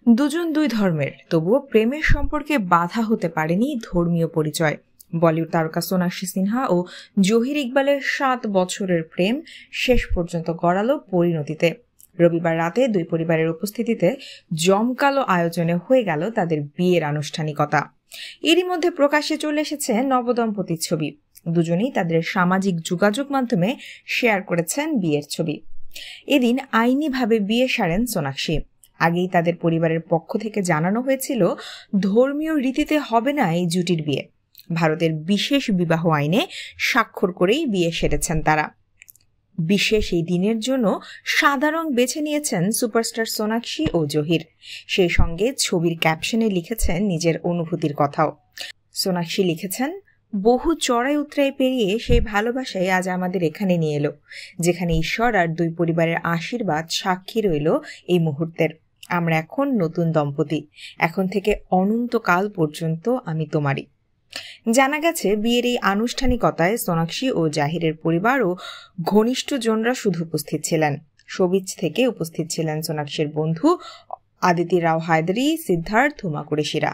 দুজন দুই ধর্মের, তবুও প্রেমের সম্পর্কে বাধা হতে পারেনি ধর্মীয় পরিচয়। বলিউড তারকা সোনাক্ষী সিনহা ও জহির ইকবালের 7 বছরের প্রেম শেষ পর্যন্ত গড়ালো পরিণতিতে। রবিবার রাতে দুই পরিবারের উপস্থিতিতে জমকালো আয়োজনে হয়ে গেল তাদের বিয়ের আনুষ্ঠানিকতা। এরই মধ্যে প্রকাশ্যে চলে এসেছে নবদম্পতির ছবি। দুজনেই তাদের সামাজিক যোগাযোগ মাধ্যমে শেয়ার করেছেন বিয়ের ছবি। এদিন আইনিভাবে বিয়ে সারেন সোনাক্ষী। আগেই তাদের পরিবারের পক্ষ থেকে জানানো হয়েছিল ধর্মীয় রীতিতে হবে না এই জুটির বিয়ে। ভারতের বিশেষ বিবাহ আইনে স্বাক্ষর করেই বিয়ে সেরেছেন তারা। বিশেষ এই দিনের জন্য সাদা রং বেছে নিয়েছেন সুপারস্টার সোনাক্ষী ও জহির। সেই সঙ্গে ছবির ক্যাপশনে লিখেছেন নিজের অনুভূতির কথাও। সোনাক্ষী লিখেছেন, বহু চড়াই উতরাই পেরিয়ে সেই ভালোবাসাই আজ আমাদের এখানে নিয়ে এলো, যেখানে ঈশ্বর আর দুই পরিবারের আশীর্বাদ সাক্ষী রইল এই মুহূর্তের। আমরা এখন নতুন দম্পতি, এখন থেকে অনন্তকাল পর্যন্ত আমি তোমারই। জানা গেছে বিয়ের এই আনুষ্ঠানিকতায় সোনাক্ষী ও জাহিরের পরিবার ও ঘনিষ্ঠজনরা শুধু উপস্থিত ছিলেন। শোবিজ থেকে উপস্থিত ছিলেন সোনাক্ষীর বন্ধু আদিতি রাও হায়দারি, সিদ্ধার্থ, হুমা কুরেশিরা।